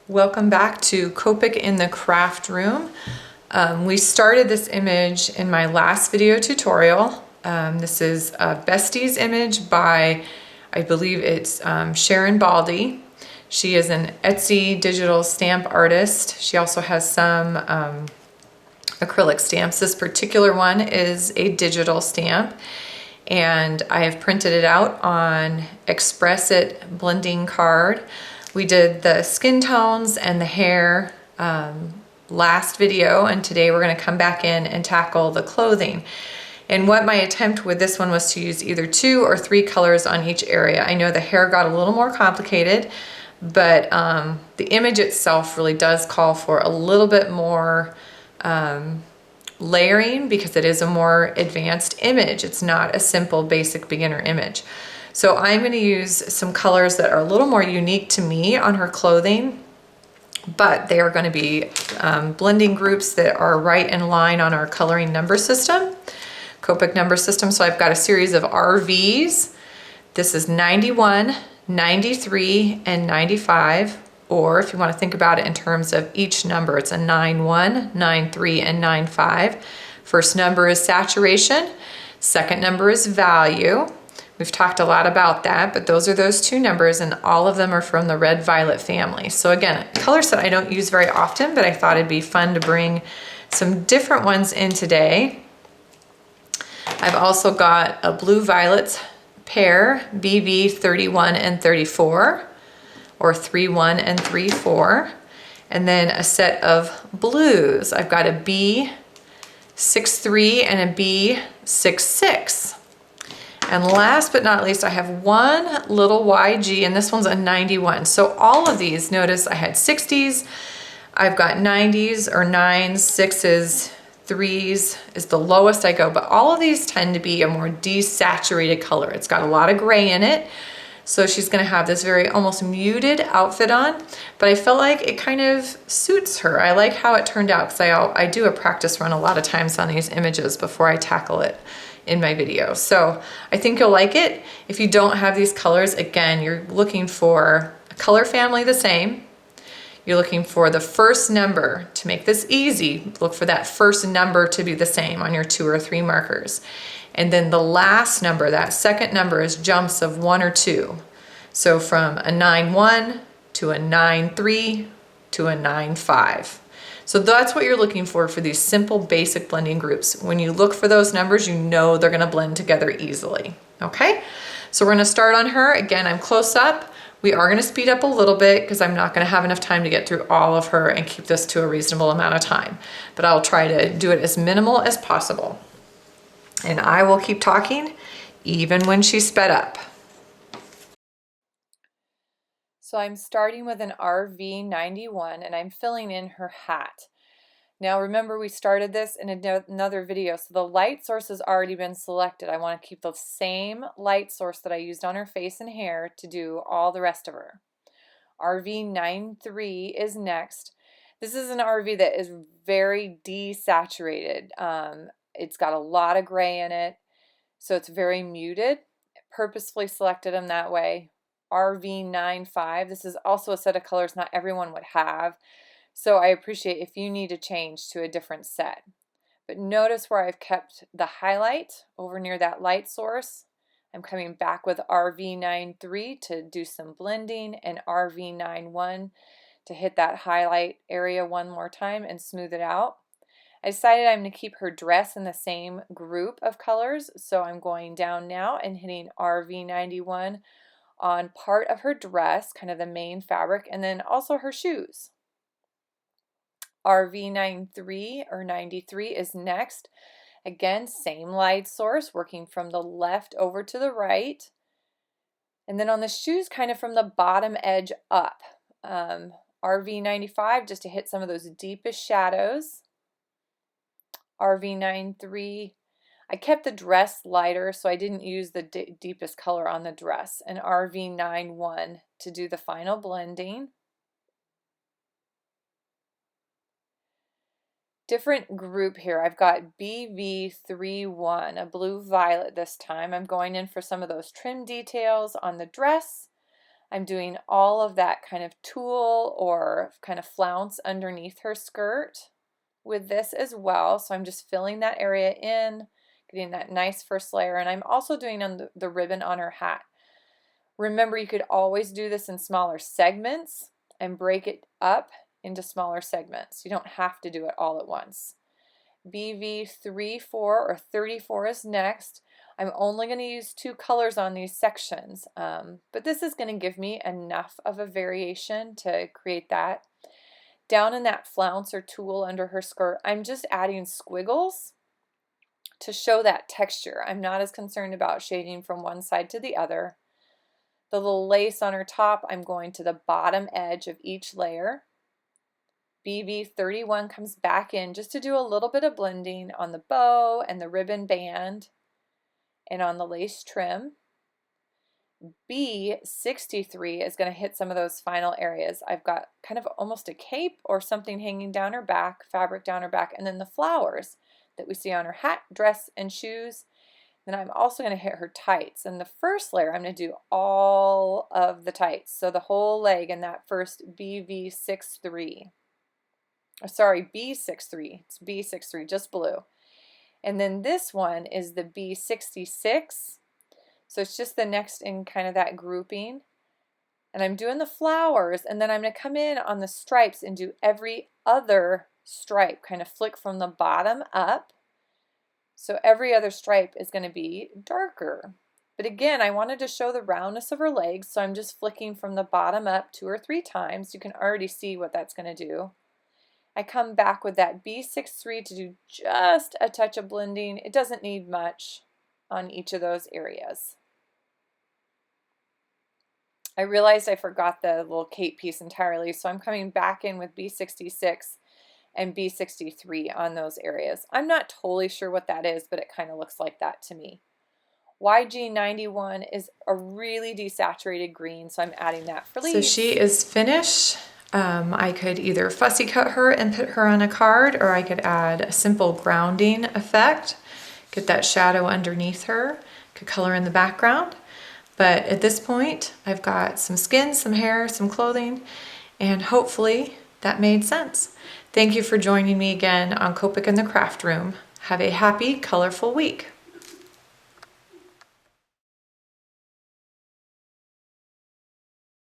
Welcome back to Copic in the craft room. We started this image in my last video tutorial. This is a Besties image by, I believe it's Sherri Baldy. She is an Etsy digital stamp artist. She also has some acrylic stamps. This particular one is a digital stamp, and I have printed it out on Express It blending card. We did the skin tones and the hair last video, and today we're going to come back in and tackle the clothing. And what my attempt with this one was to use either 2 or 3 colors on each area. I know the hair got a little more complicated, but the image itself really does call for a little bit more layering because it is a more advanced image. It's not a simple basic beginner image. So I'm going to use some colors that are a little more unique to me on her clothing, but they are going to be blending groups that are right in line on our coloring number system, Copic number system. So I've got a series of RVs. This is 91, 93, and 95. Or if you want to think about it in terms of each number, it's a 91, 93, and 95. First number is saturation. Second number is value. We've talked a lot about that, but those are those 2 numbers, and all of them are from the red violet family. So again, colors that I don't use very often, but I thought it'd be fun to bring some different ones in today. I've also got a blue violet pair, BB 31 and 34, or 31 and 34, and then a set of blues. I've got a B63 and a B66. And last but not least, I have one little YG, and this one's a 91. So all of these, notice I had 60s, I've got 90s or 9s, 6s, 3s is the lowest I go, but all of these tend to be a more desaturated color. It's got a lot of gray in it. So she's gonna have this very almost muted outfit on, but I feel like it kind of suits her. I like how it turned out because I do a practice run a lot of times on these images before I tackle it in my video. So I think you'll like it. If you don't have these colors, again, you're looking for a color family the same. You're looking for the first number. To make this easy, look for that first number to be the same on your 2 or 3 markers. And then the last number, that second number, is jumps of 1 or 2. So from a 9-1 to a 9-3 to a 9-5. So that's what you're looking for these simple basic blending groups. When you look for those numbers, you know they're gonna blend together easily, okay? So we're gonna start on her. Again, I'm close up. We are gonna speed up a little bit because I'm not gonna have enough time to get through all of her and keep this to a reasonable amount of time. But I'll try to do it as minimal as possible. And I will keep talking even when she's sped up. So I'm starting with an RV91 and I'm filling in her hat. Now remember, we started this in another video, so the light source has already been selected. I want to keep the same light source that I used on her face and hair to do all the rest of her. RV93 is next. This is an RV that is very desaturated. It's got a lot of gray in it, so it's very muted. Purposefully selected them that way. RV95, this is also a set of colors not everyone would have, so I appreciate if you need to change to a different set. But notice where I've kept the highlight over near that light source. I'm coming back with RV93 to do some blending, and RV91 to hit that highlight area one more time and smooth it out. I decided I'm going to keep her dress in the same group of colors, so I'm going down now and hitting RV91 on part of her dress, kind of the main fabric, and then also her shoes. RV93 or 93 is next. Again, same light source, working from the left over to the right. And then on the shoes, kind of from the bottom edge up. RV95 just to hit some of those deepest shadows. RV93, I kept the dress lighter, so I didn't use the deepest color on the dress. And RV91 to do the final blending. Different group here. I've got BV31, a blue violet this time. I'm going in for some of those trim details on the dress. I'm doing all of that kind of tulle or kind of flounce underneath her skirt with this as well. So I'm just filling that area in, getting that nice first layer, and I'm also doing on the ribbon on her hat. Remember, you could always do this in smaller segments and break it up into smaller segments. You don't have to do it all at once. BV 34 or 34 is next. I'm only going to use 2 colors on these sections, but this is going to give me enough of a variation to create that. Down in that flounce or tulle under her skirt, I'm just adding squiggles to show that texture. I'm not as concerned about shading from one side to the other. The little lace on her top, I'm going to the bottom edge of each layer. BV 31 comes back in just to do a little bit of blending on the bow and the ribbon band and on the lace trim. B 63 is going to hit some of those final areas. I've got kind of almost a cape or something hanging down her back, fabric down her back, and then the flowers that we see on her hat, dress, and shoes. Then I'm also going to hit her tights. And the first layer, I'm going to do all of the tights. So the whole leg in that first BV63. Sorry, B63. It's B63, just blue. And then this one is the B66. So it's just the next in kind of that grouping. And I'm doing the flowers, and then I'm going to come in on the stripes and do every other stripe, kind of flick from the bottom up. So every other stripe is going to be darker. But again, I wanted to show the roundness of her legs, so I'm just flicking from the bottom up 2 or 3 times. You can already see what that's going to do. I come back with that B63 to do just a touch of blending. It doesn't need much on each of those areas. I realized I forgot the little cape piece entirely, so I'm coming back in with B66 and B63 on those areas. I'm not totally sure what that is, but it kind of looks like that to me. YG91 is a really desaturated green, so I'm adding that for leaves. So she is finished. I could either fussy cut her and put her on a card, or I could add a simple grounding effect, get that shadow underneath her, could color in the background. But at this point, I've got some skin, some hair, some clothing, and hopefully that made sense. Thank you for joining me again on Copic in the Craft Room. Have a happy, colorful week.